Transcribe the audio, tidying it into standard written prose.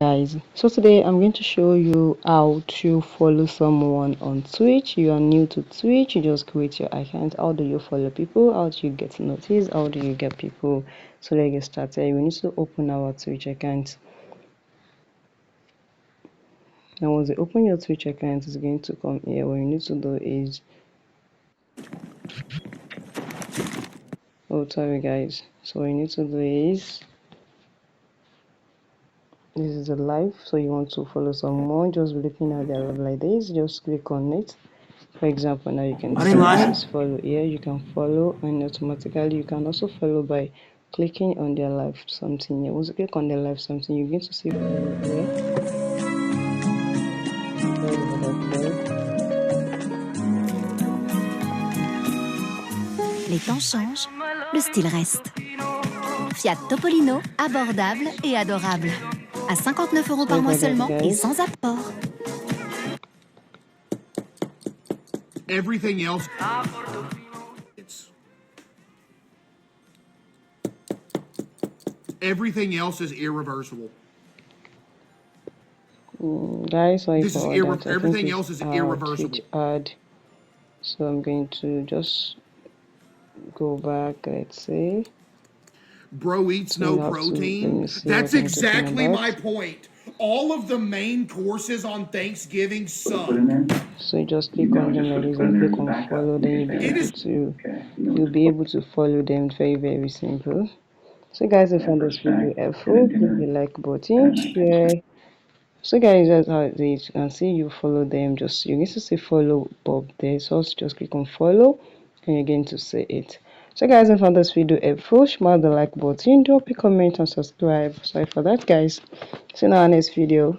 Guys, so today I'm going to show you how to follow someone on Twitch. You are new to Twitch, you just create your account. How do you follow people? How do you get noticed? How do you get people? So let's get started. We need to open our Twitch account. Now once you open your Twitch account, it's going to come here. What you need to do is, sorry guys, so what you need to do is, this is a live, so you want to follow someone, just looking at their live like this, just click on it. For example, now you can see this is follow here, you can follow, and automatically you can also follow by clicking on their live something here. Once you click on their live something, you're going to see follow here. Les temps changent, le style reste. Fiat Topolino, abordable et adorable. À 59 € par mois seulement et sans apport. Everything else, everything else is irreversible. Guys, sorry This for is that. everything else is irreversible. Twitch ad. So I'm going to just go back. Let's see. Bro eats no protein. That's exactly my point. All of the main courses on Thanksgiving suck. So you just click on them like this and click on follow, then you'll be able to follow them. Very, very simple. So guys, if you found this video helpful, click the like button, share. So guys, that's how it is. You can see you follow them. Just you need to say follow Bob there. So just click on follow and you're going to see it. So guys, if you found this video helpful, smash the like button, drop a comment and subscribe. Sorry for that guys. See you in our next video.